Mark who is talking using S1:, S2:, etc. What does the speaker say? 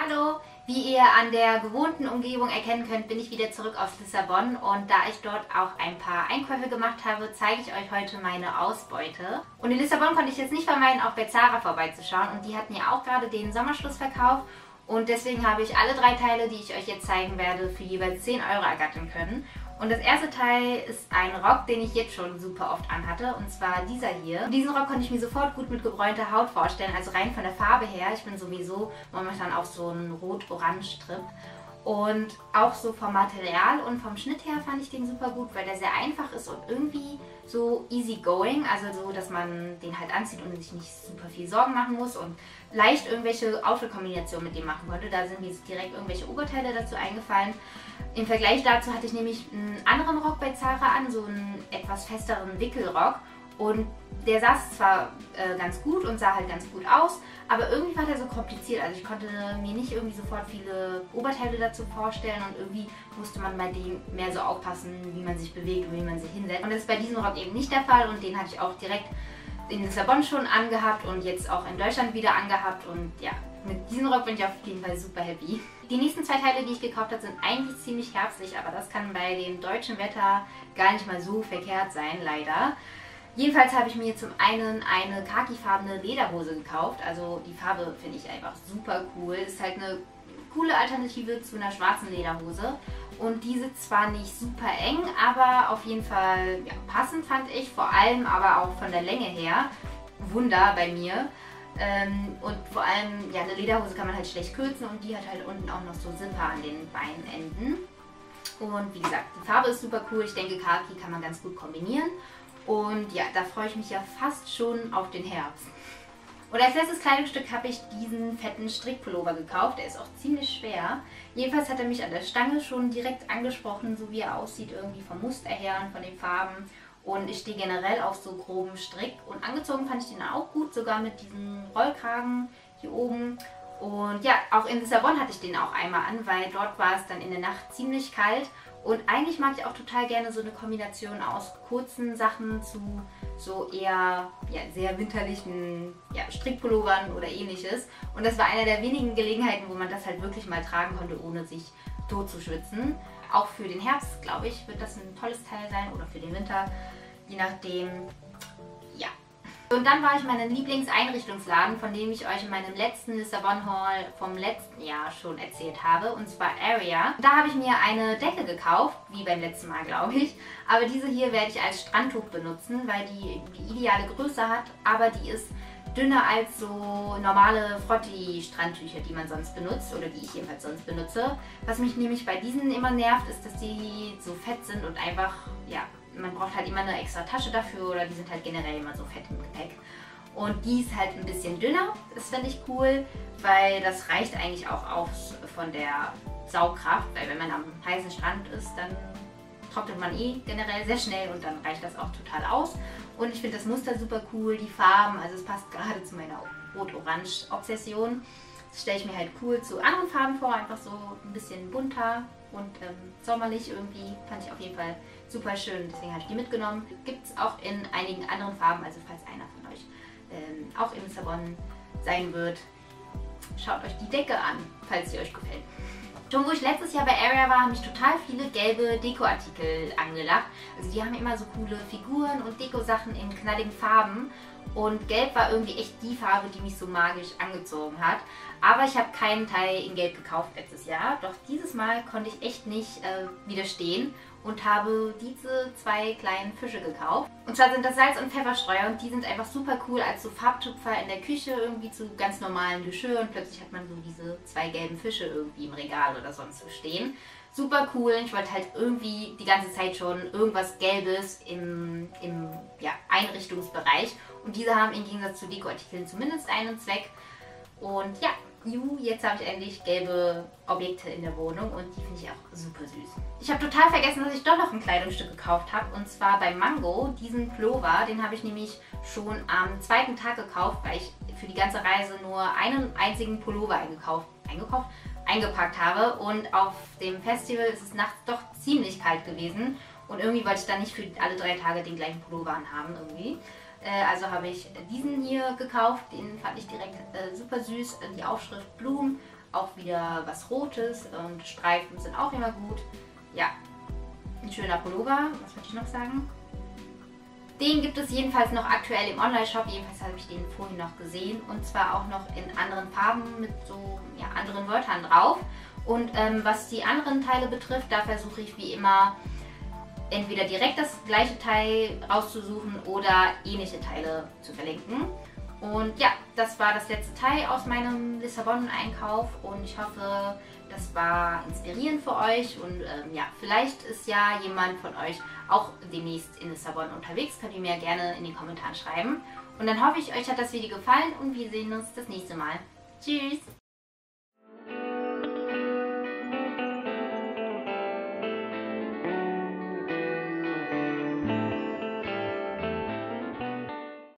S1: Hallo! Wie ihr an der gewohnten Umgebung erkennen könnt, bin ich wieder zurück aus Lissabon und da ich dort auch ein paar Einkäufe gemacht habe, zeige ich euch heute meine Ausbeute. Und in Lissabon konnte ich jetzt nicht vermeiden, auch bei Zara vorbeizuschauen und die hatten ja auch gerade den Sommerschlussverkauf und deswegen habe ich alle 3 Teile, die ich euch jetzt zeigen werde, für jeweils 10 € ergattern können. Und das erste Teil ist ein Rock, den ich jetzt schon super oft anhatte, und zwar dieser hier. Und diesen Rock konnte ich mir sofort gut mit gebräunter Haut vorstellen, also rein von der Farbe her. Ich bin sowieso momentan auf so einen Rot-Orange-Strip. Und auch so vom Material und vom Schnitt her fand ich den super gut, weil der sehr einfach ist und irgendwie so easy going, also so, dass man den halt anzieht und sich nicht super viel Sorgen machen muss und leicht irgendwelche Outfit-Kombinationen mit dem machen konnte. Da sind mir jetzt direkt irgendwelche Oberteile dazu eingefallen. Im Vergleich dazu hatte ich nämlich einen anderen Rock bei Zara an, so einen etwas festeren Wickelrock. Und der saß zwar ganz gut und sah halt ganz gut aus, aber irgendwie war der so kompliziert. Also ich konnte mir nicht irgendwie sofort viele Oberteile dazu vorstellen und irgendwie musste man bei dem mehr so aufpassen, wie man sich bewegt und wie man sich hinsetzt. Und das ist bei diesem Rock eben nicht der Fall und den hatte ich auch direkt in Lissabon schon angehabt und jetzt auch in Deutschland wieder angehabt und ja, mit diesem Rock bin ich auf jeden Fall super happy. Die nächsten 2 Teile, die ich gekauft habe, sind eigentlich ziemlich herbstlich, aber das kann bei dem deutschen Wetter gar nicht mal so verkehrt sein, leider. Jedenfalls habe ich mir zum einen eine khakifarbene Lederhose gekauft. Also die Farbe finde ich einfach super cool. Ist halt eine coole Alternative zu einer schwarzen Lederhose. Und die sitzt zwar nicht super eng, aber auf jeden Fall ja, passend fand ich. Vor allem aber auch von der Länge her. Wunder bei mir. Und vor allem, ja, eine Lederhose kann man halt schlecht kürzen und die hat halt unten auch noch so Zipper an den Beinenden. Und wie gesagt, die Farbe ist super cool. Ich denke, Khaki kann man ganz gut kombinieren. Und ja, da freue ich mich ja fast schon auf den Herbst. Und als letztes Kleidungsstück habe ich diesen fetten Strickpullover gekauft. Der ist auch ziemlich schwer. Jedenfalls hat er mich an der Stange schon direkt angesprochen, so wie er aussieht, irgendwie vom Muster her und von den Farben. Und ich stehe generell auf so groben Strick. Und angezogen fand ich den auch gut, sogar mit diesem Rollkragen hier oben. Und ja, auch in Lissabon hatte ich den auch einmal an, weil dort war es dann in der Nacht ziemlich kalt. Und eigentlich mag ich auch total gerne so eine Kombination aus kurzen Sachen zu so eher ja, sehr winterlichen ja, Strickpullovern oder ähnliches. Und das war eine der wenigen Gelegenheiten, wo man das halt wirklich mal tragen konnte, ohne sich tot zu schwitzen. Auch für den Herbst, glaube ich, wird das ein tolles Teil sein oder für den Winter, je nachdem. Ja. Und dann war ich in meinem Lieblingseinrichtungsladen, von dem ich euch in meinem letzten Lissabon-Haul vom letzten Jahr schon erzählt habe, und zwar Area. Da habe ich mir eine Decke gekauft, wie beim letzten Mal, glaube ich. Aber diese hier werde ich als Strandtuch benutzen, weil die ideale Größe hat, aber die ist dünner als so normale Frotti-Strandtücher, die man sonst benutzt oder die ich jedenfalls sonst benutze. Was mich nämlich bei diesen immer nervt, ist, dass die so fett sind und einfach, ja, man braucht halt immer eine extra Tasche dafür oder die sind halt generell immer so fett im Gepäck. Und die ist halt ein bisschen dünner, das finde ich cool, weil das reicht eigentlich auch aus von der Saugkraft, weil wenn man am heißen Strand ist, dann trocknet man eh generell sehr schnell und dann reicht das auch total aus. Und ich finde das Muster super cool, die Farben, also es passt gerade zu meiner Rot-Orange-Obsession. Das stelle ich mir halt cool zu anderen Farben vor, einfach so ein bisschen bunter und sommerlich irgendwie, fand ich auf jeden Fall super schön, deswegen habe ich die mitgenommen. Gibt es auch in einigen anderen Farben, also falls einer von euch auch in Lissabon sein wird, schaut euch die Decke an, falls sie euch gefällt. Schon wo ich letztes Jahr bei Area war, haben mich total viele gelbe Dekoartikel angelacht. Also die haben immer so coole Figuren und Dekosachen in knalligen Farben. Und Gelb war irgendwie echt die Farbe, die mich so magisch angezogen hat. Aber ich habe keinen Teil in Gelb gekauft letztes Jahr. Doch dieses Mal konnte ich echt nicht widerstehen und habe diese 2 kleinen Fische gekauft. Und zwar sind das Salz- und Pfefferstreuer und die sind einfach super cool als so Farbtupfer in der Küche irgendwie zu ganz normalem Geschirr. Und plötzlich hat man so diese 2 gelben Fische irgendwie im Regal oder sonst so stehen. Super cool. Ich wollte halt irgendwie die ganze Zeit schon irgendwas Gelbes im ja, Einrichtungsbereich. Und diese haben im Gegensatz zu Dekoartikeln zumindest einen Zweck. Und ja, jetzt habe ich endlich gelbe Objekte in der Wohnung und die finde ich auch super süß. Ich habe total vergessen, dass ich doch noch ein Kleidungsstück gekauft habe, und zwar bei Mango, diesen Pullover. Den habe ich nämlich schon am 2. Tag gekauft, weil ich für die ganze Reise nur einen einzigen Pullover eingepackt habe, und auf dem Festival ist es nachts doch ziemlich kalt gewesen und irgendwie wollte ich dann nicht für alle 3 Tage den gleichen Pullover anhaben irgendwie. Also habe ich diesen hier gekauft, den fand ich direkt super süß, die Aufschrift Bloom auch wieder was Rotes und Streifen sind auch immer gut. Ja, ein schöner Pullover. Was wollte ich noch sagen? Den gibt es jedenfalls noch aktuell im Online-Shop. Jedenfalls habe ich den vorhin noch gesehen. Und zwar auch noch in anderen Farben mit so anderen Wörtern drauf. Und was die anderen Teile betrifft, da versuche ich wie immer entweder direkt das gleiche Teil rauszusuchen oder ähnliche Teile zu verlinken. Und ja, das war das letzte Teil aus meinem Lissabon-Einkauf und ich hoffe, das war inspirierend für euch und ja, vielleicht ist ja jemand von euch auch demnächst in Lissabon unterwegs, könnt ihr mir gerne in den Kommentaren schreiben. Und dann hoffe ich, euch hat das Video gefallen und wir sehen uns das nächste Mal. Tschüss!